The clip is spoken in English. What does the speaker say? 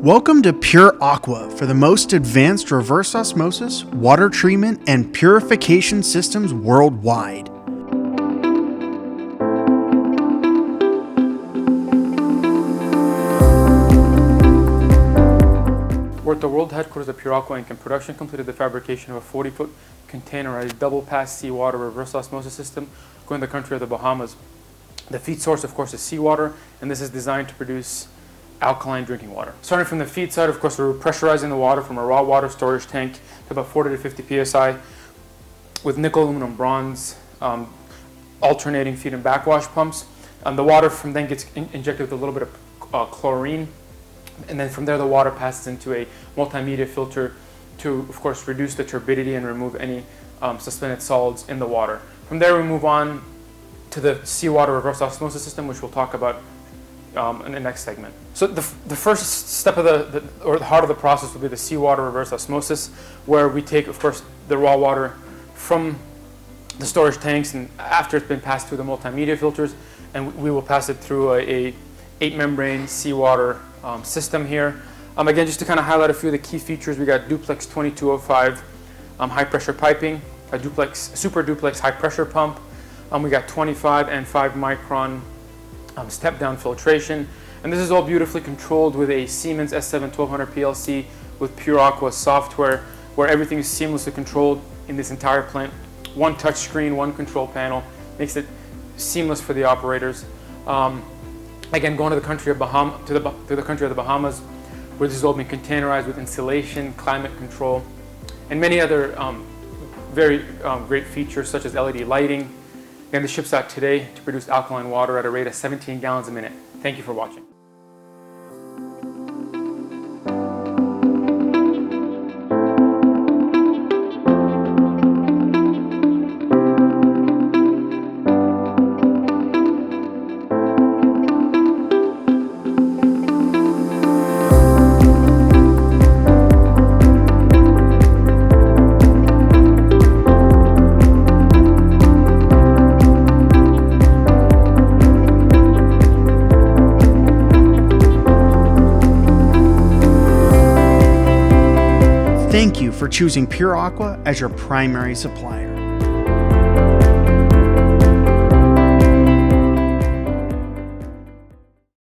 Welcome to Pure Aqua for the most advanced reverse osmosis, water treatment, and purification systems worldwide. We're at the world headquarters of Pure Aqua Inc. and production completed the fabrication of a 40-foot containerized double-pass seawater reverse osmosis system going to the country of the Bahamas. The feed source, of course, is seawater, and this is designed to produce alkaline drinking water. Starting from the feed side, of course, we're pressurizing the water from a raw water storage tank to about 40 to 50 psi with nickel, aluminum, bronze, alternating feed and backwash pumps. The water from then gets injected with a little bit of chlorine, and then from there the water passes into a multimedia filter to, of course, reduce the turbidity and remove any suspended solids in the water. From there we move on to the seawater reverse osmosis system, which we'll talk about in the next segment. So the first step of the heart of the process will be the seawater reverse osmosis, where we take, of course, the raw water from the storage tanks, and after it's been passed through the multimedia filters, and we will pass it through a 8-membrane seawater system here. Again, just to kind of highlight a few of the key features, we got duplex 2205 high pressure piping, a super duplex high pressure pump. We got 25 and 5 micron step down filtration, and this is all beautifully controlled with a Siemens S7 1200 PLC with Pure Aqua software, where everything is seamlessly controlled in this entire plant. One touch screen, one control panel, makes it seamless for the operators. Again, going to the country of the country of the Bahamas, where this is all being containerized with insulation, climate control, and many other very great features such as LED lighting. Again, this ships out today to produce alkaline water at a rate of 17 gallons a minute. Thank you for watching. Thank you for choosing Pure Aqua as your primary supplier.